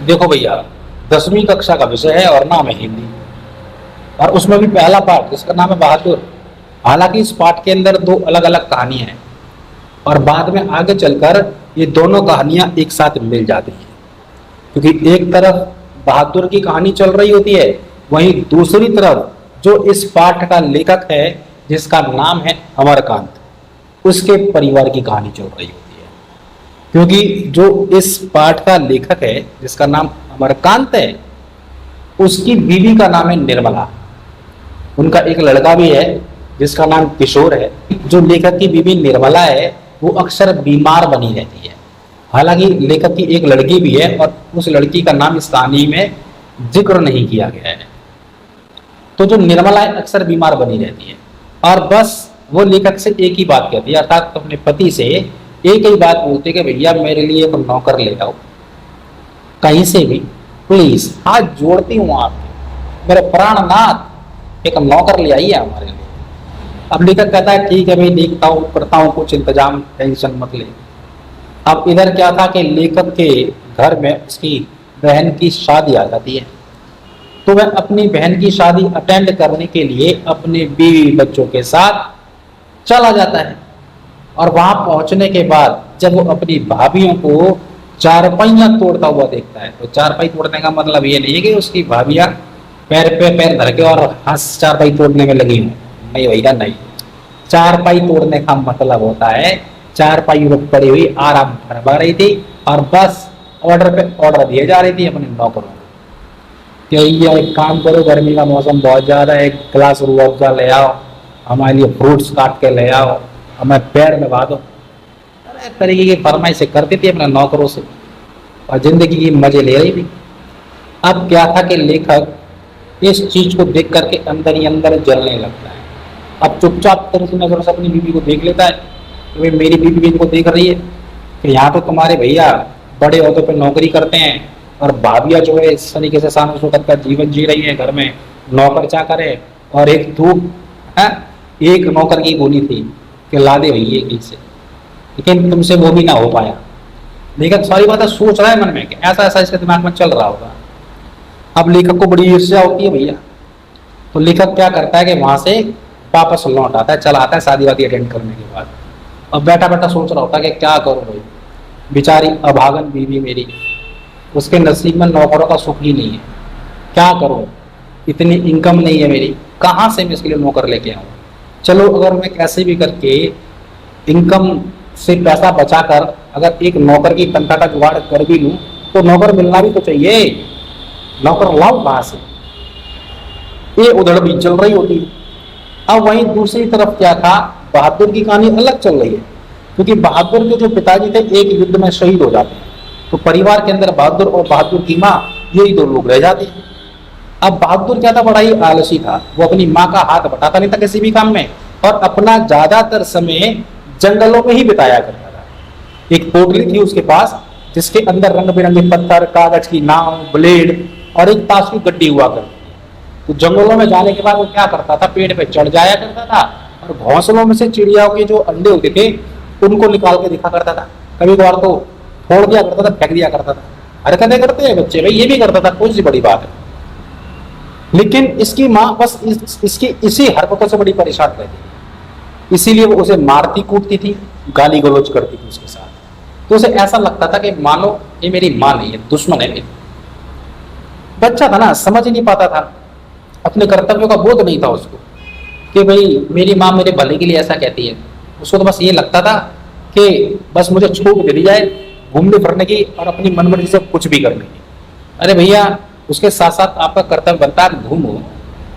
देखो भैया, 10वीं कक्षा का विषय है और नाम है हिंदी। और उसमें भी पहला पाठ जिसका नाम है बहादुर। हालांकि इस पाठ के अंदर दो अलग अलग कहानियां हैं और बाद में आगे चलकर ये दोनों कहानियां एक साथ मिल जाती हैं, क्योंकि एक तरफ बहादुर की कहानी चल रही होती है, वहीं दूसरी तरफ जो इस पाठ का लेखक है जिसका नाम है अमरकांत, उसके परिवार की कहानी चल रही होती है। क्योंकि जो इस पाठ का लेखक है जिसका नाम अमरकांत है, उसकी बीवी का नाम है निर्मला। उनका एक लड़का भी है जिसका नाम किशोर है। जो लेखक की बीवी निर्मला है वो अक्सर बीमार बनी रहती है। हालांकि लेखक की एक लड़की भी है और उस लड़की का नाम इस कहानी में जिक्र नहीं किया गया है। तो जो निर्मला है अक्सर बीमार बनी रहती है और बस वो लेखक से एक ही बात कहती है, अर्थात अपने पति से एक ही बात बोलती है कि भैया मेरे लिए एक नौकर ले आओ कहीं से भी, प्लीज हाथ जोड़ती हूँ आपके, मेरे प्राणनाथ एक नौकर ले आइए हमारे लिए। अब लेखक कहता है ठीक है भाई, देखता हूँ करता हूँ कुछ इंतजाम, टेंशन मत ले। अब इधर क्या था कि लेखक के घर में उसकी बहन की शादी आ जाती है, तो वह अपनी बहन की शादी अटेंड करने के लिए अपने बीवी बच्चों के साथ चला जाता है। और वहां पहुंचने के बाद जब वो अपनी भाभीियों को चारपाइयां तोड़ता हुआ देखता है, तो चारपाई तोड़ने का मतलब ये नहीं है कि उसकी भाभियां पैर पे पैर धर के और हंस चारपाई तोड़ने में लगी हूं, नहीं भैया नहीं। चारपाई तोड़ने का मतलब होता है चारपाई पर पड़ी हुई आराम फरमा रही थी और बस ऑर्डर पे ऑर्डर दिए जा रही थी अपने नौकरों को कि ये एक काम करो, गर्मी का मौसम बहुत ज्यादा है, एक गिलास रूह अफ़ज़ा ले आओ, हमारे लिए फ्रूट्स काट के ले आओ, हमें पैर में बांधो। अरे तरीके की फरमाइशें करती थी अपने नौकरों से और जिंदगी की मजे ले रही थी। अब क्या था कि लेखक इस चीज को देख करके अंदर ही अंदर जलने लगता है। अब चुपचाप तरह से नजर से अपनी बीवी को देख लेता है कि भाई मेरी बीवी इनको देख रही है कि यहाँ तो तुम्हारे भैया बड़े ओहदे पे नौकरी करते हैं और भाभिया जो है इस तरीके से शान शौकत का जीवन जी रही है, घर में नौकर चाकर है और एक धूप है। एक नौकर की बोली थी कि ला दे भैया एक से, लेकिन तुमसे वो भी ना हो पाया। लेखक सारी बातें सोच रहा है मन में कि ऐसा ऐसा इसके दिमाग में चल रहा होगा। अब लेखक को बड़ी ईर्ष्या होती है भैया, तो लेखक क्या करता है कि वहां से वापस लौट आता है, चला आता है शादी वादी अटेंड करने के बाद। अब बैठा बैठा सोच रहा होता है कि क्या करूं भाई, बेचारी अभागन बीवी मेरी, उसके नसीब में नौकरों का सुख ही नहीं है, क्या करूं, इतनी इनकम नहीं है मेरी, कहाँ से मैं इसके लिए नौकर लेके आऊँ। चलो अगर मैं कैसे भी करके इनकम से पैसा बचाकर अगर एक नौकर की तनख्वाह का जुगाड़ कर भी लूं तो नौकर मिलना भी तो चाहिए, नौकर लाऊं कहां से। ये उधड़ भी चल रही होती है। अब वहीं दूसरी तरफ क्या था, बहादुर की कहानी अलग चल रही है, क्योंकि बहादुर के जो पिताजी थे एक युद्ध में शहीद हो जाते हैं, तो परिवार के अंदर बहादुर और बहादुर की माँ यही दो लोग रह जाते हैं। अब बहादुर क्या था, बड़ा ही आलसी था, वो अपनी माँ का हाथ बटाता नहीं था किसी भी काम में और अपना ज्यादातर समय जंगलों में ही बिताया करता था। एक पोटली थी उसके पास जिसके अंदर रंग बिरंगे पत्थर, कागज की नाव, ब्लेड और एक ताश की गड्डी हुआ करती थी। तो जंगलों में जाने के बाद वो क्या करता था, पेड़ पे चढ़ जाया करता था और घोंसलों में से चिड़ियाओं के जो अंडे होते थे उनको निकाल के दिखा करता था। कभी कभार तो फोड़ दिया करता था, फेंक दिया करता था। हरकतें करते हैं बच्चे भाई, ये भी करता था, कुछ बड़ी बात है। लेकिन इसकी माँ बस इसकी इसी हरकतों से बड़ी परेशान रहती थी, इसीलिए वो उसे मारती कूटती थी, गाली गलौज करती थी उसके साथ। तो उसे ऐसा लगता था कि मानो ये मेरी माँ नहीं है, दुश्मन है मेरी। बच्चा था ना, समझ ही नहीं पाता था, अपने कर्तव्यों का बोध नहीं था उसको कि भाई मेरी माँ मेरे भले के लिए ऐसा कहती है। उसको तो बस ये लगता था कि बस मुझे छूट दे दी जाए घूमने फिरने की और अपनी मनमर्जी से कुछ भी करने की। अरे भैया, उसके साथ साथ आपका कर्तव्य बनता है घूमो,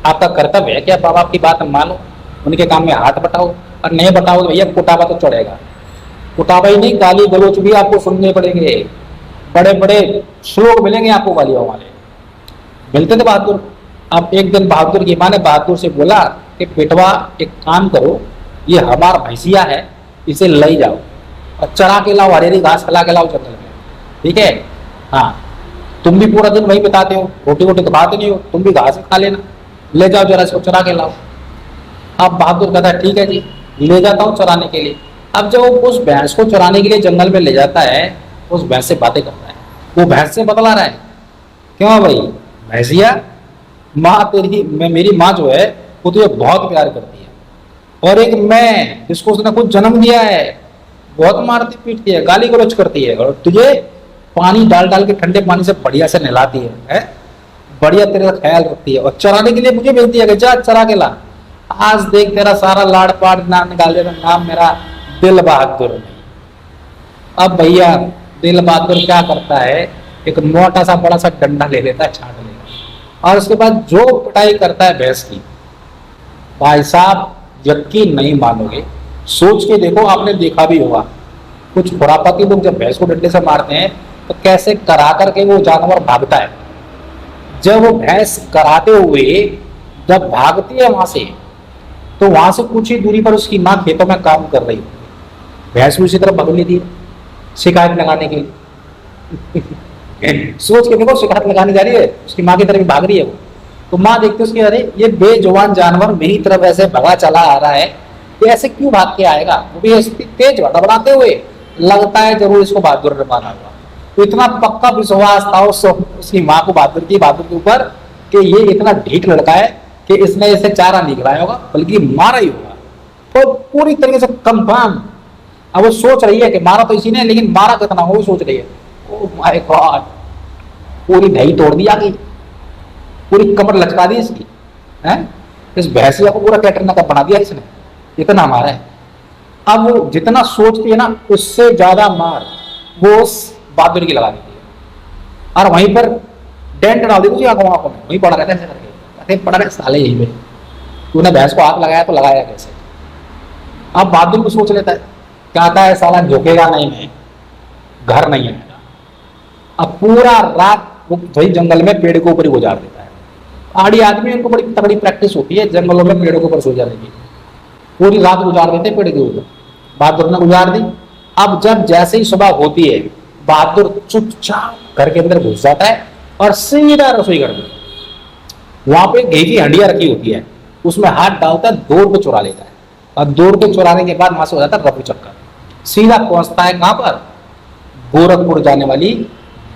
आपका कर्तव्य है कि आप माँ बाप की बात मानो, उनके काम में हाथ बटाओ, और नहीं बटाओ तो भैया कुटावा तो चढ़ेगा। कुटावा ही नहीं, गाली गलौज भी आपको सुनने पड़ेंगे, बड़े बड़े श्लोक मिलेंगे आपको गालियों वाले। मिलते थे बहादुर। अब एक दिन बहादुर की माँ ने बहादुर से बोला कि बेटवा एक काम करो, ये हमारा भैंसिया है, इसे ले जाओ और चरा के लाओ, हरी हरी घास खिला के लाओ जंगल में, ठीक है। हाँ, तुम भी पूरा दिन वही बिताते हो, रोटी वोटी तो खाते नहीं हो, तुम भी घास खा लेना, ले जाओ जरा इसको चरा के लाओ। अब बहादुर कहता है ठीक है जी, ले जाता हूँ चराने के लिए। अब जब वो उस भैंस को चराने के लिए जंगल में ले जाता है, उस भैंस से बातें करता है। वो भैंस से बतला रहा है क्यों भाई भैंसिया, माँ तेरी मैं मेरी माँ जो है वो तुझे बहुत प्यार करती है, और एक मैं जिसको उसने खुद जन्म दिया है बहुत मारती पीटती है, गाली गलौज करती है, और तुझे पानी डाल डाल के ठंडे पानी से बढ़िया से नहलाती है? बढ़िया तेरा ख्याल रखती है, और चराने के लिए मुझे भेजती है कि जा चरा के ला। आज देख तेरा सारा लाड़ पाड़ नाम निकाल दिया, तो नाम मेरा दिल बहादुर नहीं। अब भैया दिल बहादुर क्या करता है, एक मोटा सा बड़ा सा डंडा ले लेता है, छाट लेता, और उसके बाद जो पिटाई करता है भैंस की, भाई साहब यकीन नहीं मानोगे, सोच के देखो, आपने देखा भी होगा कुछ खुरापाती लोग जब भैंस को डंडे से मारते हैं तो कैसे करा करके वो जानवर भागता है। जब वो भैंस कराते हुए जब भागती है वहां से, तो वहां से कुछ ही दूरी पर उसकी माँ खेतों में काम कर रही होती है, भैंस भी उसी तरफ भाग लेती है शिकायत लगाने के लिए। सोच के देखो, शिकायत लगाने जा रही है, उसकी माँ की तरफ भाग रही है वो, तो माँ देखते उसकी, अरे ये बेजुबान जानवर मेरी तरफ ऐसे भगा चला आ रहा है, ये ऐसे क्यों भाग के आएगा, वो भी ऐसी तेज बढ़ाते हुए, लगता है जरूर इसको बहादुर ने मारा हुआ। तो इतना पक्का विश्वास था उसकी माँ को बहादुर के ऊपर कि ये इतना ढीठ लड़का है कि इसने इसे चारा नहीं खिलाया होगा बल्कि मारा ही होगा, तो पूरी तरीके से कंफर्म। अब वो सोच रही है कि मारा तो इसी ने, लेकिन मारा कितना वो सोच रही है। ओह माय गॉड, पूरी ढई तोड़ दी आगे, पूरी कमर लचका दी इसकी है, इस भैंसिया को पूरा कैटरीना का बना दिया इसने, इतना मारा है। अब वो जितना सोचती है ना उससे ज्यादा मार वो उस बहादुर की लगा देती है, और वहीं पर डेंट डाल दी उसकी आंखों में, वहीं पड़ा रहता है ऐसे करके, पड़ा रहे साले यहीं पे, तूने भैंस को हाथ लगाया तो लगाया कैसे। अब बहादुर को सोच लेता है, कहता है साला झुकेगा नहीं, मैं घर नहीं आएगा। अब पूरा रात वो वही जंगल में पेड़ के ऊपर ही गुजार देता है। पहाड़ी आदमी उनको बड़ी तगड़ी प्रैक्टिस होती है जंगलों में पेड़ों के ऊपर सो जाने की, पूरी रात गुजार देते पेड़ के ऊपर। बहादुर ने गुजार दी। अब जब जैसे ही सुबह होती है, बहादुर चुपचाप घर के अंदर घुस जाता है और सीधा रसोई घर में, वहां पे घी की हंडिया रखी होती है, उसमें हाथ डालता है, दौड़ के चुरा लेता है, और दौड़ के चुराने के बाद वहां से हो जाता है रफू चक्कर, सीधा पहुंचता है कहां पर, गोरखपुर जाने वाली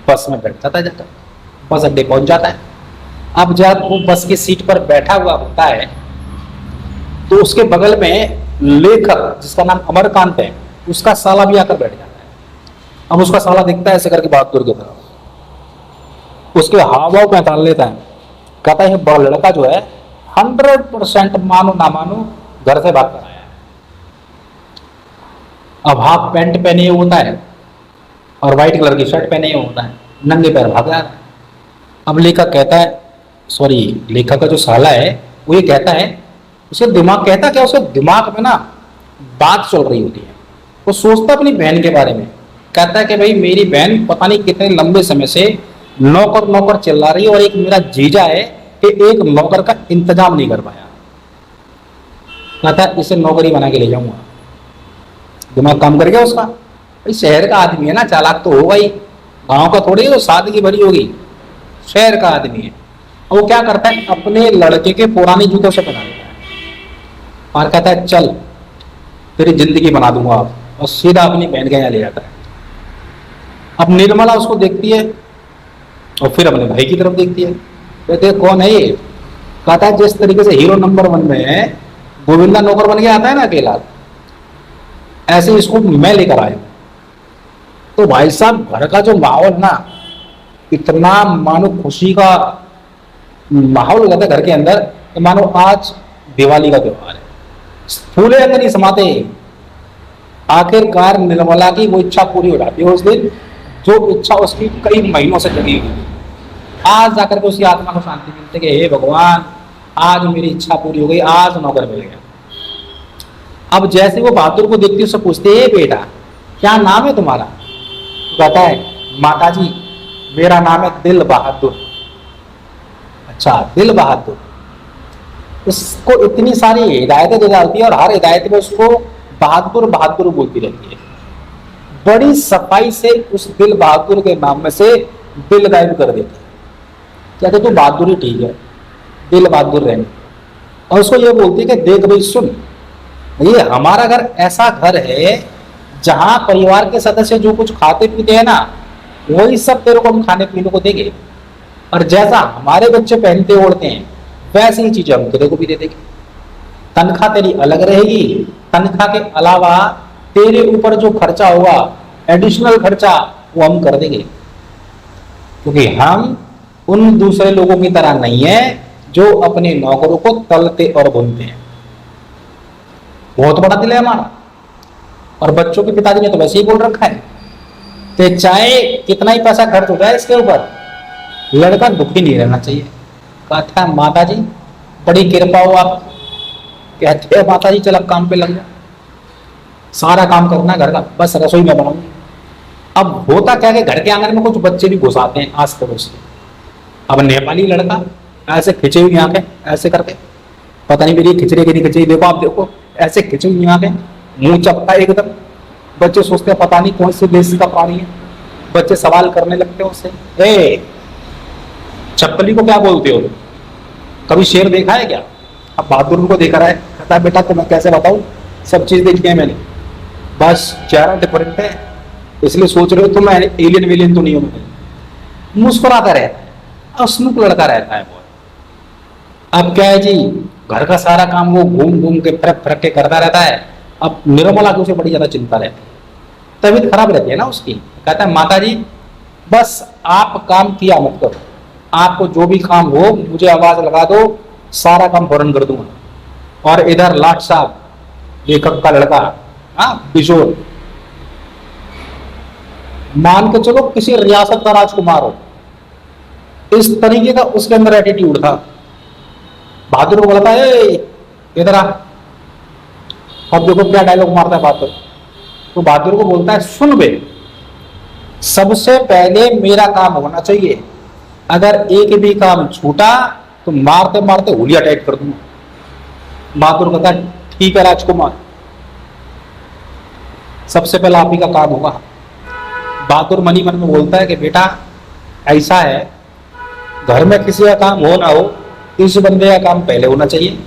बस में बैठ जाता है, जाकर बस अड्डे पहुंच जाता है। अब जब वो बस की सीट पर बैठा हुआ होता है तो उसके बगल में लेखक जिसका नाम अमरकांत है, उसका साला भी आकर बैठ जाता है। अब उसका साला दिखता है ऐसे करके बहादुर की तरफ, उसके हाव भाव पहचान लेता है, कहता है बड़ा लड़का जो है 100% मानो ना मानो घर से भाग कर आया है। अब हाफ पैंट पहने हुए होता है और व्हाइट कलर की शर्ट पहने हुए होता है, नंगे पैर भाग रहा है। अब लेखक कहता है, सॉरी लेखक का जो साला है वो ये कहता है, उसके दिमाग कहता क्या, उसके दिमाग में ना बात चल रही होती है, वो सोचता अपनी बहन के बारे में, कहता है कि भाई मेरी बहन पता नहीं कितने लंबे समय से नौकर नौकर चिल्ला रही है, और एक मेरा जीजा है कि एक नौकर का इंतजाम नहीं कर पाया, कहता है इसे नौकरी बना के ले जाऊंगा। दिमाग काम कर गया उसका, भाई शहर का आदमी है ना, चालाक तो होगा ही, गांव का थोड़ी वो सादगी भरी होगी, शहर का आदमी है। और वो क्या करता है, अपने लड़के के पुराने जूतों से बना देता है और कहता है चल तेरी जिंदगी बना दूंगा आप, और सीधा अपनी बहन के यहाँ ले जाता है। अब निर्मला उसको देखती है और फिर अपने भाई की तरफ देखती है, कहते कौन है ये, कहता है जिस तरीके से हीरो नंबर 1 में है गोविंदा नौकर बन के आता है ना अकेला, ऐसे इसको मैं लेकर आया। तो भाई साहब घर का जो माहौल ना, इतना मानो खुशी का माहौल हो जाता है घर के अंदर कि मानो आज दिवाली का त्योहार है, फूले अंदर नहीं समाते। आखिरकार निर्मला की वो इच्छा पूरी हो जाती है उस दिन, जो इच्छा उसकी कई महीनों से जगी हुई थी। आज जाकर के उसकी आत्मा को शांति मिलती है कि हे भगवान आज मेरी इच्छा पूरी हो गई, आज नौकर मिल गया। अब जैसे वो बहादुर को देखती है उससे पूछते है बेटा क्या नाम है तुम्हारा, कहता है माता जी मेरा नाम है दिल बहादुर। अच्छा दिल बहादुर, उसको इतनी सारी हिदायतें दे डालती है और हर हिदायत में उसको बहादुर बहादुर बोलती रहती है। बड़ी सफाई से उस दिल बहादुर के नाम में से दिल गायब कर देती है, कहते तू बहादुर ही ठीक है, दिल बहादुर रहने। और उसको ये बोलती है कि देख भाई सुन, ये हमारा घर ऐसा घर है जहां परिवार के सदस्य जो कुछ खाते पीते हैं ना, वही सब तेरे को हम खाने पीने को देंगे, और जैसा हमारे बच्चे पहनते ओढ़ते हैं वैसी ही चीजें हम तेरे को भी दे देंगे। तनख्वाह तेरी अलग रहेगी, तनख्वाह के अलावा तेरे ऊपर जो खर्चा होगा, एडिशनल खर्चा, वो हम कर देंगे। क्योंकि हम उन दूसरे लोगों की तरह नहीं है जो अपने नौकरों को तलते और भूनते हैं। बहुत बड़ा दिल है हमारा। और बच्चों के पिताजी ने तो वैसे ही बोल रखा है कि चाहे कितना ही पैसा खर्च हो जाए इसके ऊपर, लड़का दुखी नहीं रहना चाहिए। कहता है माता जी बड़ी कृपा हो आप। कहते हैं माता जी चल अब काम पे लग जा, सारा काम करना घर का, बस रसोई में बनाऊंगी। अब होता क्या कि घर के आंगन में कुछ बच्चे भी घुस आते हैं आस पड़ोस से। अब नेपाली लड़का ऐसे खिंचे हुई आंखें ऐसे करके, पता नहीं मेरी खिचड़ी की नहीं खिचड़ी, देखो आप देखो ऐसे खिंची हुई आंखें, मुंह चपटा एकदम। बच्चे सोचते हैं पता नहीं कौन से देश का प्राणी है। बच्चे सवाल करने लगते हैं उससे, ए चप्पली को क्या बोलते हो, कभी शेर देखा है क्या? अब बहादुर को देखा है, कहता है बेटा तो मैं कैसे बताऊं, सब चीज देखी है मैंने, बस चेहरा डिफरेंट है इसलिए सोच रहे हो तो मैं एलियन वेलियन तो नहीं हूं। मुस्कुराता रहता है, हंसमुख लड़का रहता है बहुत। अब क्या है जी, घर का सारा काम वो घूम घूम के फरक फरक के करता रहता है। अब निर्मला को उसे बड़ी ज्यादा चिंता रहती है, तबीयत खराब रहती है ना उसकी। कहता है माता जी बस आप काम किया मत करो, आपको जो भी काम हो मुझे आवाज लगा दो, सारा काम फौरन कर दूंगा। और इधर लाट साहब लेखक का लड़का, हाँ किशोर, मान के चलो किसी रियासत का राजकुमार हो, इस तरीके का उसके अंदर एटीट्यूड था। बहादुर को बोलता है इधर आ, अब देखो क्या डायलॉग मारता है बहादुर। तो बहादुर को बोलता है सुन बे, सबसे पहले मेरा काम होना चाहिए, अगर एक भी काम छूटा तो मारते मारते हुलिया टाइट कर दूंगा। बहादुर कहता है ठीक है राजकुमार, सबसे पहला आप ही का काम होगा। बहादुर मनी मन में बोलता है कि बेटा ऐसा है, घर में किसी का काम हो ना हो, इस बंदे का काम पहले होना चाहिए,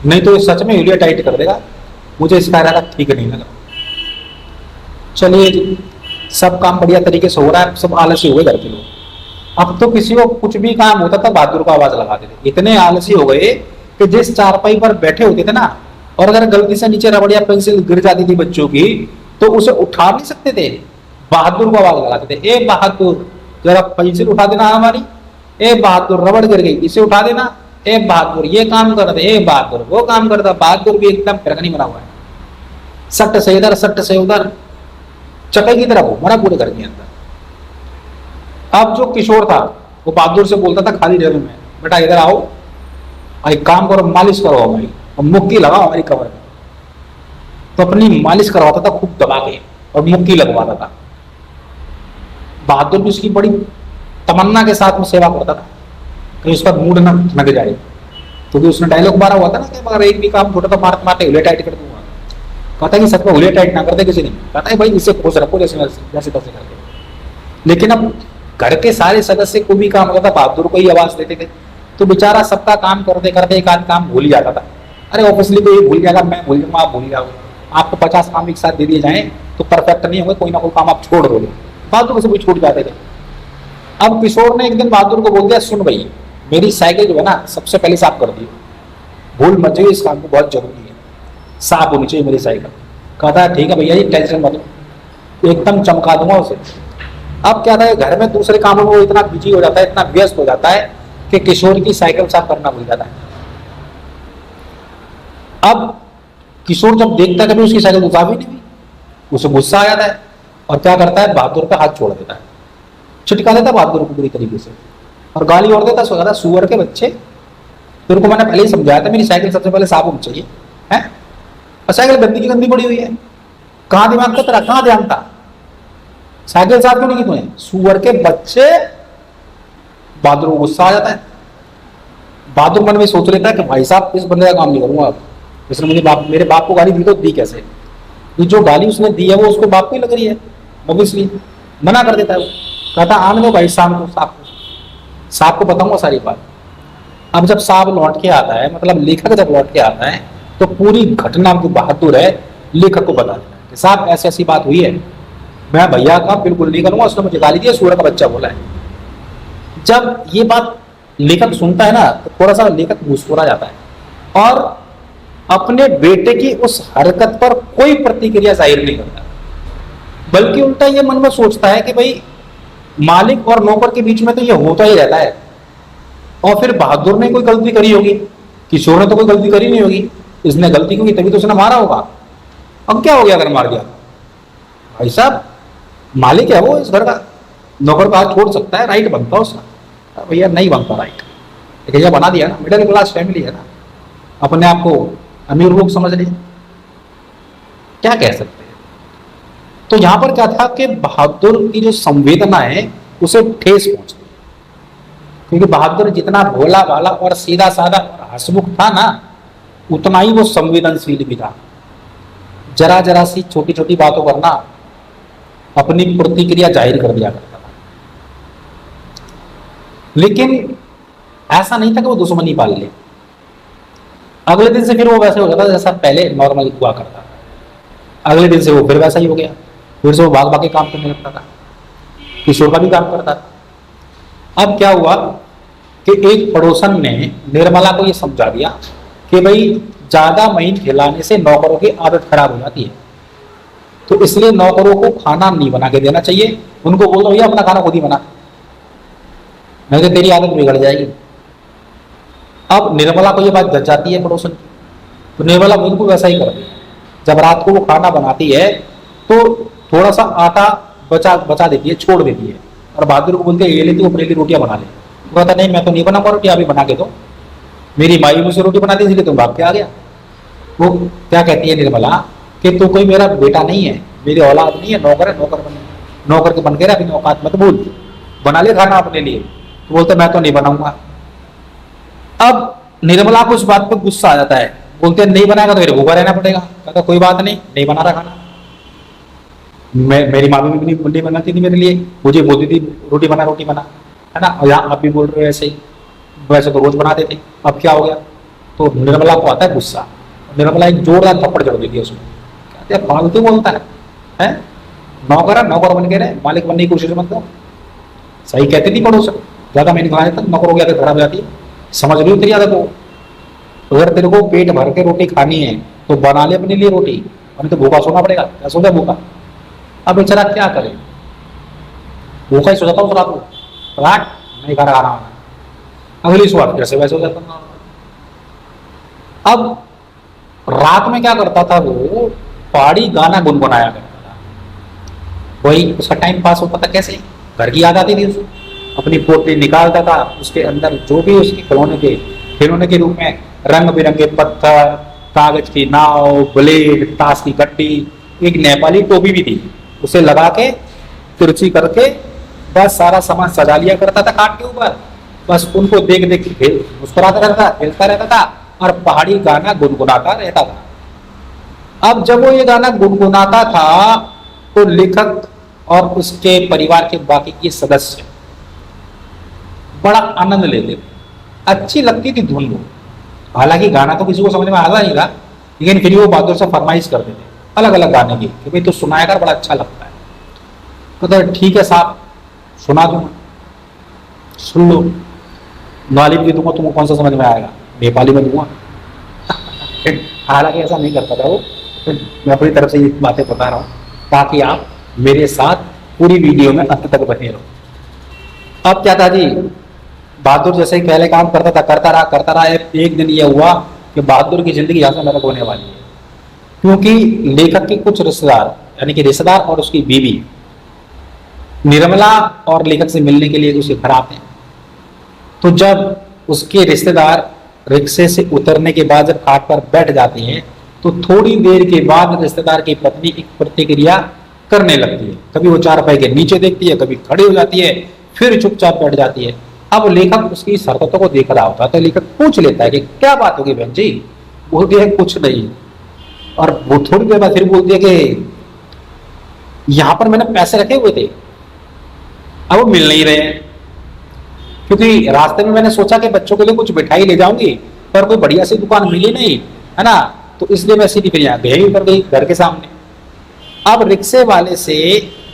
नहीं तो ये सच में हुलिया टाइट कर देगा। मुझे इसका इरादा ठीक नहीं लगा। चलिए जी, सब काम बढ़िया तरीके से हो रहा है, सब आलसी हो गए घर के लोग। अब तो किसी को कुछ भी काम होता था बहादुर को आवाज लगा देते, इतने आलसी हो गए कि जिस चारपाई पर बैठे होते थे ना, और अगर गलती से नीचे रबड़ या पेंसिल गिर जाती थी बच्चों की तो उसे उठा नहीं सकते थे, बहादुर को आवाज लगाते थे, ए बहादुर जरा पेंसिल उठा देना हमारी, ए बहादुर रबड़ गिर गई इसे उठा देना, ए बहादुर ये काम कर दे, ए बहादुर वो काम कर दे। बहादुर भी एकदम फिरकनी बना हुआ है, सट से इधर सट से उधर, चके की तरह घूमना पूरे घर के अंदर। अब जो किशोर था वो बहादुर से बोलता था खाली जगह में, बेटा इधर आओ और एक काम करो, मालिश करो हमारी और मुक्की लगाओ हमारी कमर में। तो अपनी मालिश करवाता था खूब दबा के और मुक्की लगवाता था। बहादुर भी उसकी बड़ी तमन्ना के साथ में सेवा करता था कि उसका मूड ना नग जाए, क्योंकि उसने डायलॉग मारा हुआ था ना कि अगर एक भी काम छोटा तो मारते मारते हुलिया टाइट कर दूंगा। कहता है कि सच में हुलिया टाइट ना करते किसी ने, कहता है भाई इसे खुश रखो जैसे जैसे तैसे करके। लेकिन अब घर के सारे सदस्य को भी काम होता था बहादुर को ही आवाज देते थे, तो बेचारा सबका काम करते करते एक आध काम भूल जाता था। अरे ऑब्वियसली तो ये भूल जाएगा, मैं भूल जाऊंगा, आप भूल जाओगे। आपको 50 काम एक साथ दे दिए जाए तो परफेक्ट नहीं होंगे, कोई ना कोई काम आप छोड़ दोगे, बहादुर से भी छूट जाते थे। अब किशोर ने एक दिन बहादुर को बोल दिया सुन भाई मेरी साइकिल जो है ना सबसे पहले साफ कर दी, भूल मत जाइए, इस काम को बहुत जरूरी है, साफ होनी चाहिए मेरी साइकिल। कहता है ठीक है भैया जी टेंशन मत लो, एकदम चमका दूंगा उसे। अब क्या था घर में दूसरे कामों में वो इतना बिजी हो जाता है, इतना व्यस्त हो जाता है कि किशोर की साइकिल साफ करना भूल जाता है। अब किशोर जब देखता है कभी उसकी साइकिल साफ ही नहीं हुई, उसे गुस्सा आ जाता है और क्या करता है बहादुर का हाथ छोड़ देता है, छिटका देता है बहादुर को बुरी तरीके से और गाली और देता है, सुअर के बच्चे तेरे को मैंने पहले ही समझाया था मेरी साइकिल सबसे पहले साफ होनी चाहिए है, और साइकिल गंदी की गंदी पड़ी हुई है, कहाँ दिमाग का तेरा, कहाँ ध्यान था, साइकिल साफ क्यों नहीं की तूने, सुअर के बच्चे। बहादुर को गुस्सा आ जाता है। बहादुर मन में सोच लेता है कि भाई साहब इस बंदे का काम नहीं करूंगा अब, इसने मुझे मेरे बाप को गाली दी तो दी कैसे, जो गाली उसने दी है वो उसको बाप को ही लग रही है, ऑब्वियसली मना कर देता है वो, कहता आने दो भाई शाम को साहब को बताऊंगा सारी बात। अब जब साहब लौट के आता है, मतलब लेखक जब लौट के आता है तो पूरी घटना जो बहादुर है लेखक को बता देता है कि साहब ऐसी ऐसी बात हुई है, मैं भैया का बिल्कुल नहीं करूंगा, उसने मुझे गाली दी है, सूअर का बच्चा बोला है। जब ये बात लेखक सुनता है ना तो थोड़ा सा लेखक मुस्कुरा जाता है और अपने बेटे की उस हरकत पर कोई प्रतिक्रिया जाहिर नहीं करता, बल्कि उल्टा ये मन में सोचता है कि भाई मालिक और नौकर के बीच में तो ये होता ही रहता है, और फिर बहादुर ने कोई गलती करी होगी, किशोर ने तो कोई गलती करी नहीं होगी, इसने गलती की तभी तो उसने मारा होगा। अब क्या हो गया अगर मार दिया? भाई साहब मालिक है वो इस घर का, नौकर का हाथ छोड़ सकता है, राइट बनता है उसका। भैया नहीं बनता राइट, भैया बना दिया ना, मिडिल क्लास फैमिली है ना, अपने आप को अमीर लोग समझ लिए, क्या कह सकते हैं। तो यहां पर क्या था कि बहादुर की जो संवेदना है उसे ठेस पहुंची, क्योंकि बहादुर जितना भोला भाला और सीधा साधा और हंसमुख था ना, उतना ही वो संवेदनशील भी था। जरा जरा सी छोटी छोटी बातों पर ना अपनी प्रतिक्रिया जाहिर कर दिया करता था। लेकिन ऐसा नहीं था कि वो दुश्मनी पाल ले, अगले दिन से फिर वो वैसे हो जाता जैसा पहले नॉर्मल हुआ करता था। अगले दिन से वो फिर वैसा ही हो गया, फिर से वो भाग भाग के काम करने लगता था, किशोर का भी काम करता था। अब क्या हुआ कि एक पड़ोसन ने निर्मला को ये समझा दिया कि भाई ज्यादा महीन खिलाने से नौकरों की आदत खराब हो जाती है, तो इसलिए नौकरों को खाना नहीं बना के देना चाहिए, उनको बोल दो भैया अपना खाना खुद ही बना, नहीं तो तेरी आदत बिगड़ जाएगी। अब निर्मला को ये बात जच जाती है पड़ोसन की, तो निर्मला बिल्कुल वैसा ही करती है। जब रात को वो खाना बनाती है तो थोड़ा सा आटा बचा देती है, छोड़ देती है, और बहादुर को बोलती है ये ले तू अपने लिए रोटियां बना ले। वो कहता नहीं मैं तो नहीं बनाऊंगा रोटी, अभी बना के दो, मेरी माई मुझसे रोटी बनाती इसलिए तुम भाग के आ गया। वो क्या कहती है निर्मला कि तू कोई मेरा बेटा नहीं है, मेरी औलाद नहीं है, नौकर है, नौकर के बन के रहा, अपनी औकात मत भूल, बना ले खाना अपने लिए। तो बोलते मैं तो नहीं बनाऊंगा। अब निर्मला को इस बात पर गुस्सा आ जाता है, बोलते नहीं बनाएगा तो फिर भूखा रहना पड़ेगा। कहता कोई बात नहीं बना रहा खाना, मेरी माँ भी नहीं बनाती थी मेरे लिए, मुझे बोलती थी रोटी बना है ना, और यहाँ आप भी बोल रहे हो ऐसे ही, वैसे तो रोज बनाते थे, अब क्या हो गया? तो निर्मला को आता है गुस्सा, निर्मला एक जोरदार थप्पड़ जड़ देती है उसमें। कहते हैं फालतू बोलता है नौकर बन के रहे, मालिक बनने की कोशिश मत करो। सही कहती थी पड़ोस, ज्यादा मैंने कहा था नौकरों की आदत खराब जाती है, समझ रही हो तेरी आदत को। अगर तेरे को पेट भर के रोटी खानी है तो बना ले अपने लिए रोटी, और नहीं तो भूखा सोना पड़ेगा। क्या सोचा भूखा? अब बेचारा क्या करे, भूखा ही सो जाता उस रात को, रात नहीं खा रहा, अगली सुबह फिर से वैसे हो जाता। अब रात में क्या करता था वो, पहाड़ी गाना गुनगुनाया करता था, वही उसका टाइम पास होता था। कैसे? घर की याद आती थी उसको, अपनी पोटली निकालता था, उसके अंदर जो भी उसके खिलौने के रूप में रंग बिरंगे पत्थर, कागज की नाव, ब्लेड, ताश की कट्टी, एक नेपाली टोपी भी थी, उसे लगा के तिरछी करके बस सारा सामान सजा लिया करता था खाट के ऊपर। बस उनको देख देख के मुस्कुराता रहता था, खेलता रहता था, और पहाड़ी गाना गुनगुनाता रहता था। अब जब वो ये गाना गुनगुनाता था तो लेखक और उसके परिवार के बाकी के सदस्य बड़ा आनंद लेते थे, अच्छी लगती थी धुन वो। हालांकि गाना तो किसी को समझ में आता नहीं था, लेकिन फिर वो बहादुर से फरमाइश करते थे अलग अलग गाने की कि भाई तो सुनाया कर, बड़ा अच्छा लगता है। तो ठीक है साहब सुना दूंगा, सुन लो, गालिब भी दूंगा, तुमको कौन सा समझ में आएगा, नेपाली में दूंगा। हालांकि ऐसा नहीं करता था वो, मैं अपनी तरफ से ये बातें बता रहा हूँ ताकि आप मेरे साथ पूरी वीडियो में अंत तक बने रहो। अब क्या था जी, बहादुर जैसे ही पहले काम करता रहा। एक दिन यह हुआ कि बहादुर की जिंदगी यहाँ से नरक होने वाली है, क्योंकि लेखक के कुछ रिश्तेदार, यानी कि रिश्तेदार और उसकी बीवी निर्मला और लेखक से मिलने के लिए उसके घर आते हैं। तो जब उसके रिश्तेदार रिक्शे से उतरने के बाद जब खाट पर बैठ जाते हैं तो थोड़ी देर के बाद रिश्तेदार की पत्नी एक प्रतिक्रिया करने लगती है। कभी वो चारपाई के नीचे देखती है, कभी खड़ी हो जाती है, फिर चुपचाप बैठ जाती है। अब लेखक उसकी इस हरकतों को देख रहा होता है तो लेखक पूछ लेता है कि क्या बात होगी बहन जी? बोलती है कुछ नहीं, और वो थोड़ी देर बाद फिर बोलती है कि यहां पर मैंने पैसे रखे हुए थे, अब वो मिल नहीं रहे हैं, क्योंकि रास्ते में मैंने सोचा कि बच्चों के लिए कुछ मिठाई ले जाऊंगी, पर कोई बढ़िया सी दुकान मिली नहीं, है ना, तो इसलिए मैं सीधी फिर यहाँ गई उतर गई घर के सामने। अब रिक्शे वाले से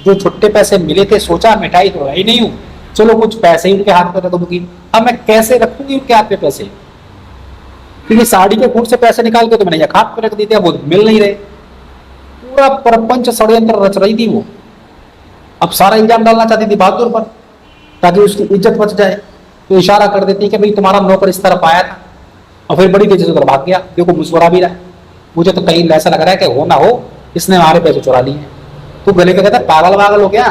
जो छुट्टे पैसे मिले थे, सोचा मिठाई तो ही नहीं हूँ, चलो कुछ पैसे ही उनके हाथ में रख दूंगी, अब मैं कैसे रखूंगी उनके हाथ में पैसे? क्योंकि साड़ी के फूट से पैसे निकाल के तो मैंने हाथ में रख दिए थे, वो मिल नहीं रहे। पूरा प्रपंच षड्यंत्र रच रही थी वो। अब सारा इल्जाम डालना चाहती थी बहादुर पर, ताकि उसकी इज्जत बच जाए। तो इशारा कर देती कि भाई तुम्हारा नौकर इस तरफ आया था, और फिर बड़ी तेजी से उधर भाग गया, देखो मुस्कुरा भी रहा है। मुझे तो कहीं ऐसा लग रहा है कि हो ना हो इसने हमारे पैसे चुरा लिए हैं। तो गले का कहता है पागल वागल हो गया,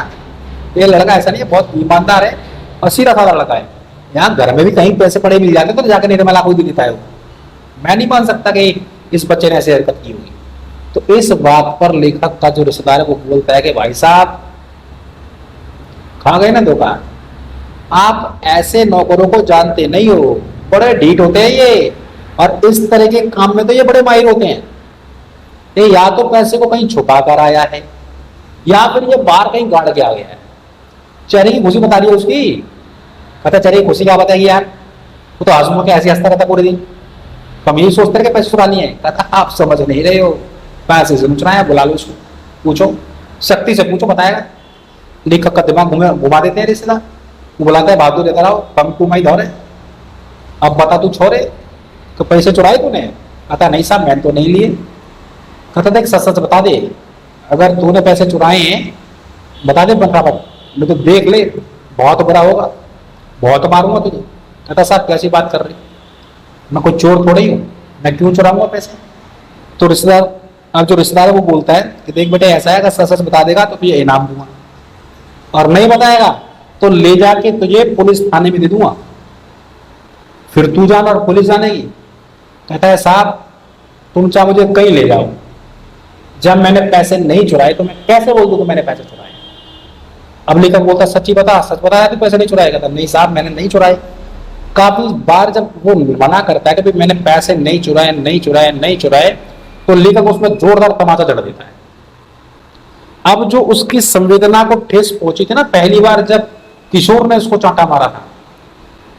ये लड़का ऐसा नहीं है, बहुत ईमानदार है और सीधा साधा लड़का है। यहाँ घर में भी कहीं पैसे पड़े मिल जाते तो जाकर निर्मला को भी देता है वो। मैं नहीं मान सकता कि इस बच्चे ने ऐसी हरकत की होगी। तो इस बात पर लेखक का जो रिश्तेदार है वो बोलता है कि भाई साहब खा गए ना धोखा, आप ऐसे नौकरों को जानते नहीं हो, बड़े ढीठ होते हैं ये, और इस तरह के काम में तो ये बड़े माहिर होते हैं। ये या तो पैसे को कहीं छुपा कर आया है, या फिर ये बाहर कहीं गाड़ के आ गया है। चेहरे की खुशी बता रही है उसकी, कहता चेहरे की खुशी क्या बताएगी यार, वो तो हंसमुख के ऐसे हंसता रहता पूरे दिन। हम यही सोचते रहे पैसे चुरा लिए हैं। कहता आप समझ नहीं रहे हो, पैसे से चुराया, बुला लो उसको, पूछो, शक्ति से पूछो, बताएगा। लेखक का दिमाग घुमा देते हैं रिश्तेदार। वो बुलाता है बहादुर लेकर आओ, कम कुमाई धोरे, अब बता तू छोरे तो पैसे चुराए तूने? कहता नहीं साहब मैंने तो नहीं लिए। कहता देख सच सच बता दे, अगर तूने पैसे चुराए हैं बता दे फटाफट, नहीं तो देख ले बहुत बुरा होगा, बहुत मारूंगा तुझे। कहता साहब कैसी बात कर रही, मैं कोई चोर थोड़ा ही हूँ, मैं क्यों चुराऊंगा पैसे? तो रिश्तेदार, अब जो रिश्तेदार है वो बोलता है कि देख बेटे ऐसा है, अगर सच सच बता देगा तो तुझे इनाम दूंगा, और नहीं बताएगा तो ले जाके तुझे पुलिस थाने में दे दूंगा, फिर तू जाना और पुलिस जानेगी। कहता है साहब तुम चाहे मुझे कहीं ले जाओ, जब मैंने पैसे नहीं चुराए तो मैं कैसे बोल दूं कि मैंने पैसे चुराए? अब लेखक बोलता सच्ची बता, सच बताया तू पैसे नहीं चुराए? कहता नहीं साहब मैंने नहीं चुराए। काफी बार जब वो मना करता है कि भाई मैंने पैसे नहीं चुराए नहीं चुराए नहीं चुराए, तो लेखक उसमें जोरदार तमाचा जड़ देता है। अब जो उसकी संवेदना को ठेस पहुंची थी ना पहली बार जब किशोर ने उसको चांटा मारा था,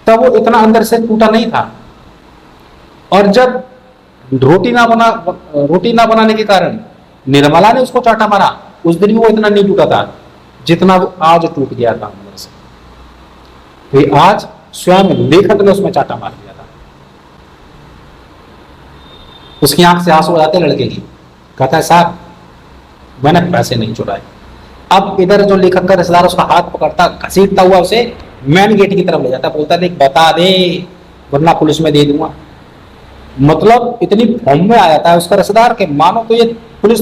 तब वो इतना अंदर से टूटा नहीं था, और जब रोटी ना बनाने के कारण निर्मला ने उसको चांटा मारा, उस दिन भी वो इतना नहीं टूटा था जितना वो आज टूट गया था अंदर से। तो आज स्वयं लेखक ने उसमें चांटा मार दिया था। उसकी आंख से आंसू आ जाते लड़के की। कहता है साहब मैंने पैसे नहीं चुराए। अब इधर जो लेखक का रिश्तेदार उसका हाथ पकड़ता घसीटता हुआ उसे मेन गेट की तरफ ले जाता, बोलता देख बता दे वरना पुलिस में दे दूंगा। मतलब इतनी फॉर्म में आ जाता है उसका रिश्तेदार के मानो तो ये पुलिस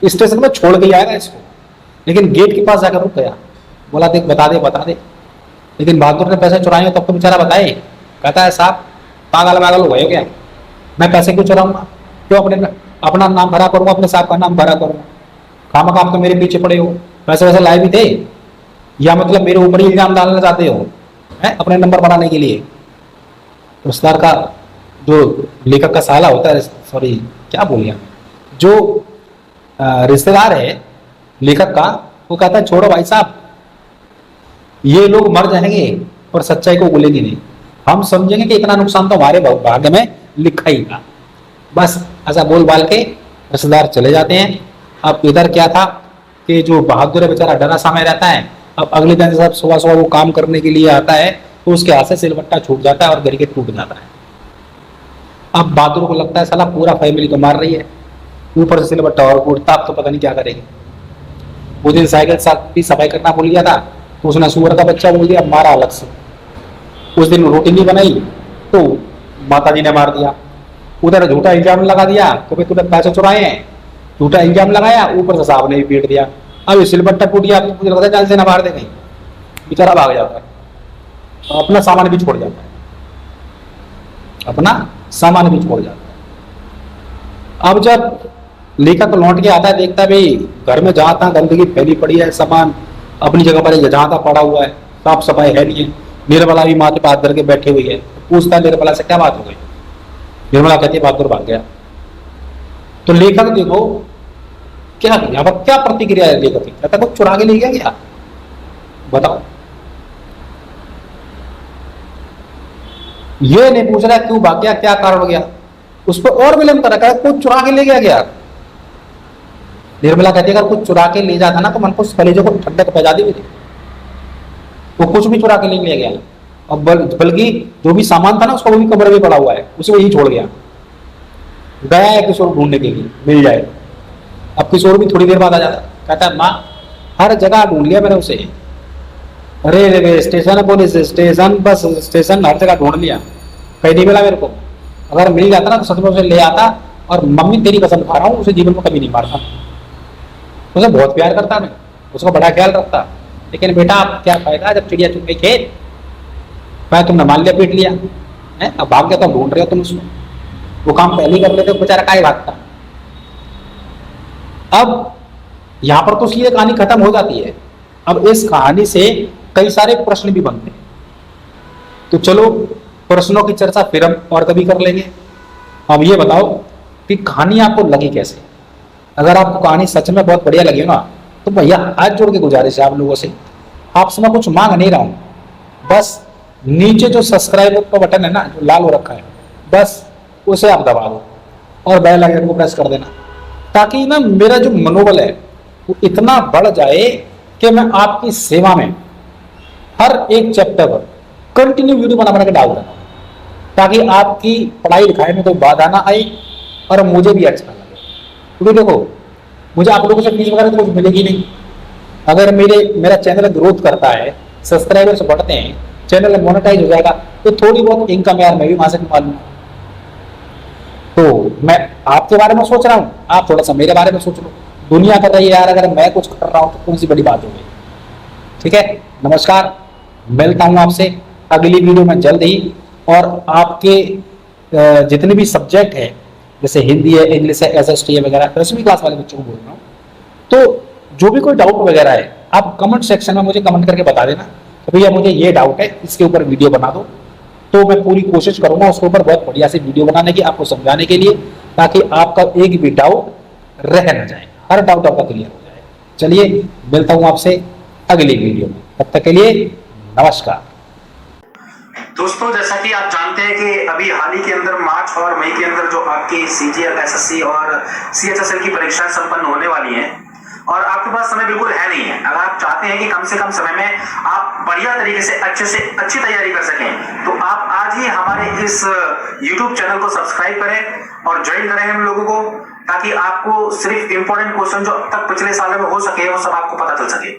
स्टेशन में छोड़ के आएगा इसको, लेकिन गेट के पास जाकर रुक गया। बोला देख बता दे। लेकिन बहादुर ने पैसे चुराए हो तब तो बेचारा बताए। कहता है साहब पागल हो गए हो क्या, मैं पैसे क्यों चुराऊंगा, क्यों अपना नाम भरा करूंगा, अपने साहब का नाम भरा करूंगा? खामख आप तो मेरे पीछे पड़े हो, पैसे वैसे लाए भी थे, या मतलब मेरे ऊपर ही इल्जाम डालना चाहते हो है अपने नंबर बनाने के लिए? रिश्तेदार का जो लेखक का साला होता है, सॉरी क्या बोल गया, जो रिश्तेदार है लेखक का, वो कहता है छोड़ो भाई साहब, ये लोग मर जाएंगे और सच्चाई को बोलेंगे नहीं, हम समझेंगे कि इतना नुकसान तो हमारे भाग्य में लिखा ही था। बस ऐसा बोल बाल के रिश्तेदार चले जाते हैं। अब इधर क्या था कि जो बहादुर है बेचारा डरा सा में रहता है। अब अगले दिन जब सुबह वो काम करने के लिए आता है तो उसके हाथ से सिलबट्टा छूट जाता है और बैरिकेड टूट जाता है। अब बहादुर को लगता है साला पूरा फैमिली तो मार रही है, ऊपर से सिलबट्टा और टूटता, अब तो पता नहीं क्या करेगी। वो दिन साइकिल साथ भी सफाई करना भूल गया था तो उसने सुअर का बच्चा बोल दिया, मारा अलग से। उस दिन रोटी नहीं बनाई तो माता जी ने मार दिया। उधर झूठा इल्जाम लगा दिया तो भाई तूने पैसे चुराए हैं, झूठा इल्जाम लगाया, ऊपर से साहब ने भी पीट दिया। अब सिलबट्टा टूट गया, मुझे लगता है जाल से ना मार दे कहीं, बेचारा भाग जाता है, अपना सामान भी छोड़ जाता है, अपना सामान भी छोड़ जाता है। अब जब लेखक लौट के आता है, देखता है भाई घर में जहां तहां गंदगी फैली पड़ी है, सामान अपनी जगह पर जहां तहां पड़ा हुआ है, साफ सफाई है नहीं है। निर्मला भी माथे पे हाथ धर के बैठी हुई है। पूछता है निर्मला से क्या बात हो गई, निर्मला कहती है बहादुर भाग गया। तो लेखक देखो क्या यहाँ पर क्या प्रतिक्रिया है लेखक की, कहता कुछ चुरा के ले गया क्या, बताओ। ये नहीं पूछ रहा है क्यों भाग गया, क्या कारण हो गया, उस पर और विलंब कर रखा है, कुछ चुरा के ले गया क्या। निर्मला कहती है अगर कुछ चुरा के ले जाता ना तो मन को कलेजों को ठंडक पहुंचा दी मुझे, वो कुछ भी चुरा के नहीं ले गया, और बल्कि जो भी सामान था ना उसका वो भी कमरे में पड़ा हुआ है, उसे वही छोड़ गया है किशोर ढूंढने के लिए मिल जाए। अब किशोर भी थोड़ी देर बाद आ जाता, कहता है माँ हर जगह ढूंढ लिया मैंने उसे, railway station, police station, bus station, हर जगह ढूंढ लिया, कहीं नहीं मिला मेरे को। अगर मिल जाता ना तो सच में उसे ले आता, और मम्मी तेरी कसम खा रहा हूँ उसे जीवन में कभी नहीं मारता। उसे बहुत प्यार करता मैं, उसका बड़ा ख्याल रखता। लेकिन बेटा अब क्या फायदा जब चिड़िया चुन गई खेत, मैं तुमने मान लिया पीट लिया है, अब भाग गया तो ढूंढ रहे हो तुम उसको, वो काम पहले ही कर लेते बेचारा काहे भागता। अब यहां पर तो सीधे कहानी खत्म हो जाती है। अब इस कहानी से कई सारे प्रश्न भी बनते हैं, तो चलो प्रश्नों की चर्चा फिर हम और कभी कर लेंगे। अब ये बताओ कि कहानी आपको लगी कैसे। अगर आपको कहानी सच में बहुत बढ़िया लगी ना तो भैया हाथ जोड़ के गुजारिश है आप लोगों से, आपसे मैं कुछ मांग नहीं रहा हूं, बस नीचे जो सब्सक्राइब का बटन है ना जो लाल हो रखा है, बस उसे आप दबा दो और बेल आइकन को प्रेस कर देना, ताकि ना मेरा जो मनोबल है वो इतना बढ़ जाए कि मैं आपकी सेवा में हर एक चैप्टर पर कंटिन्यू वीडियो बना के डाल दूंगा, ताकि आपकी पढ़ाई लिखाई में कोई बाधा ना आए और मुझे भी अच्छा लगे। क्योंकि देखो मुझे आप लोगों से फीस वगैरह तो कुछ मिलेगी नहीं। अगर मेरा चैनल ग्रोथ करता है, सब्सक्राइबर्स बढ़ते हैं, चैनल मोनेटाइज हो जाएगा, तो थोड़ी बहुत इनकम यार मैं भी वहां से कमा लूंगा। तो मैं आपके बारे में सोच रहा हूँ, आप थोड़ा सा मेरे बारे में सोच लो। दुनिया कर रही है यार, अगर मैं कुछ कर रहा हूँ तो कौन सी बड़ी बात हो गई। ठीक है, नमस्कार, मिलता हूँ आपसे अगली वीडियो में जल्द ही। और आपके जितने भी सब्जेक्ट है, जैसे हिंदी है, इंग्लिश है, SST है वगैरह, 10वीं क्लास वाले बच्चों को बोल रहा हूँ, तो जो भी कोई डाउट वगैरह है आप कमेंट सेक्शन में मुझे कमेंट करके बता देना कि भैया मुझे ये डाउट है, इसके ऊपर वीडियो बना दो। तो मैं पूरी कोशिश करूंगा उसके ऊपर बहुत बढ़िया से वीडियो बनाने की, आपको समझाने के लिए, ताकि आपका एक भी डाउट रह न जाए, हर डाउट आपका क्लियर हो जाए। चलिए मिलता हूं आपसे अगली वीडियो में, तब तक के लिए नमस्कार। दोस्तों जैसा कि आप जानते हैं कि अभी हाल ही के अंदर मार्च और मई के अंदर जो आपकी CGL, SSC और CHSL की परीक्षाएं संपन्न होने वाली हैं, और आपके पास समय बिल्कुल है नहीं है। अगर आप चाहते हैं कि कम से कम समय में आप बढ़िया तरीके से अच्छी तैयारी कर सकें, तो आप आज ही हमारे इस YouTube चैनल को सब्सक्राइब करें और ज्वाइन करें हम लोगों को, ताकि आपको सिर्फ इंपॉर्टेंट क्वेश्चन जो अब तक पिछले सालों में हो सके वो सब आपको पता चल सके।